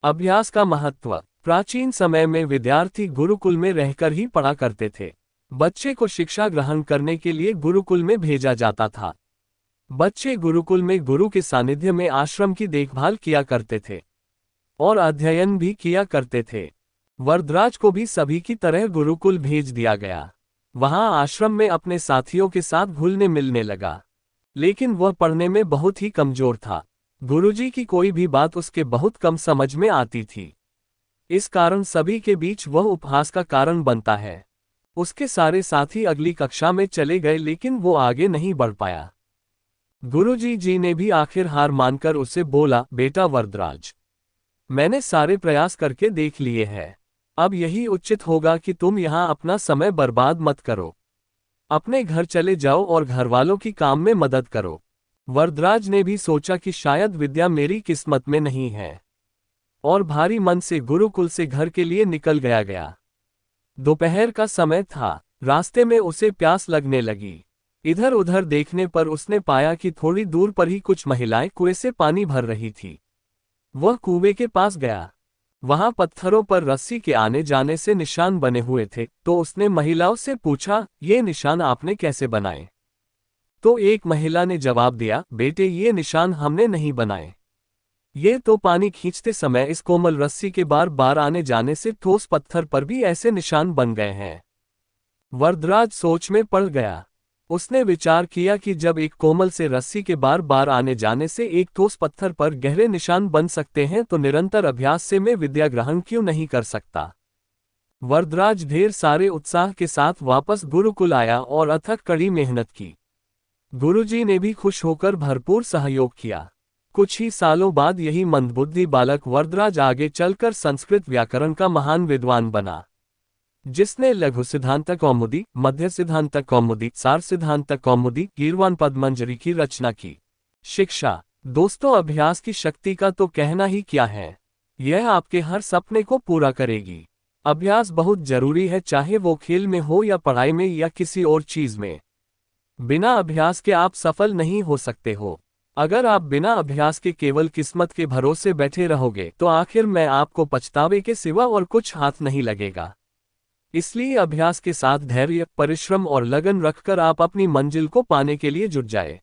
अभ्यास का महत्व। प्राचीन समय में विद्यार्थी गुरुकुल में रहकर ही पढ़ा करते थे। बच्चे को शिक्षा ग्रहण करने के लिए गुरुकुल में भेजा जाता था। बच्चे गुरुकुल में गुरु के सानिध्य में आश्रम की देखभाल किया करते थे और अध्ययन भी किया करते थे। वरदराज को भी सभी की तरह गुरुकुल भेज दिया गया। वहां आश्रम में अपने साथियों के साथ घुलने मिलने लगा, लेकिन वह पढ़ने में बहुत ही कमजोर था। गुरुजी की कोई भी बात उसके बहुत कम समझ में आती थी। इस कारण सभी के बीच वह उपहास का कारण बनता है। उसके सारे साथी अगली कक्षा में चले गए, लेकिन वो आगे नहीं बढ़ पाया। गुरुजी जी ने भी आखिर हार मानकर उसे बोला, बेटा वरदराज, मैंने सारे प्रयास करके देख लिए हैं। अब यही उचित होगा कि तुम यहाँ अपना समय बर्बाद मत करो। अपने घर चले जाओ और घरवालों की काम में मदद करो। वरदराज ने भी सोचा कि शायद विद्या मेरी किस्मत में नहीं है, और भारी मन से गुरुकुल से घर के लिए निकल गया। दोपहर का समय था। रास्ते में उसे प्यास लगने लगी। इधर उधर देखने पर उसने पाया कि थोड़ी दूर पर ही कुछ महिलाएं कुएं से पानी भर रही थी। वह कुएं के पास गया। वहां पत्थरों पर रस्सी के आने जाने से निशान बने हुए थे, तो उसने महिलाओं से पूछा, ये निशान आपने कैसे बनाए? तो एक महिला ने जवाब दिया, बेटे ये निशान हमने नहीं बनाए। ये तो पानी खींचते समय इस कोमल रस्सी के बार बार आने जाने से ठोस पत्थर पर भी ऐसे निशान बन गए हैं। वरदराज सोच में पड़ गया। उसने विचार किया कि जब एक कोमल से रस्सी के बार बार आने जाने से एक ठोस पत्थर पर गहरे निशान बन सकते हैं, तो निरंतर अभ्यास से मैं विद्या ग्रहण क्यों नहीं कर सकता। वरदराज ढेर सारे उत्साह के साथ वापस गुरुकुल आया और अथक कड़ी मेहनत की। गुरुजी ने भी खुश होकर भरपूर सहयोग किया। कुछ ही सालों बाद यही मंदबुद्धि बालक वरदराज आगे चलकर संस्कृत व्याकरण का महान विद्वान बना, जिसने लघु सिद्धांत कौमुदी, मध्य सिद्धांत कौमुदी, सार सिद्धांत कौमुदी, गीर्वाण पद्मंजरी की रचना की। शिक्षा। दोस्तों, अभ्यास की शक्ति का तो कहना ही क्या है। यह आपके हर सपने को पूरा करेगी। अभ्यास बहुत जरूरी है, चाहे वो खेल में हो या पढ़ाई में या किसी और चीज में। बिना अभ्यास के आप सफल नहीं हो सकते हो। अगर आप बिना अभ्यास के केवल किस्मत के भरोसे बैठे रहोगे, तो आखिर में आपको पछतावे के सिवा और कुछ हाथ नहीं लगेगा। इसलिए अभ्यास के साथ धैर्य, परिश्रम और लगन रखकर आप अपनी मंजिल को पाने के लिए जुट जाए।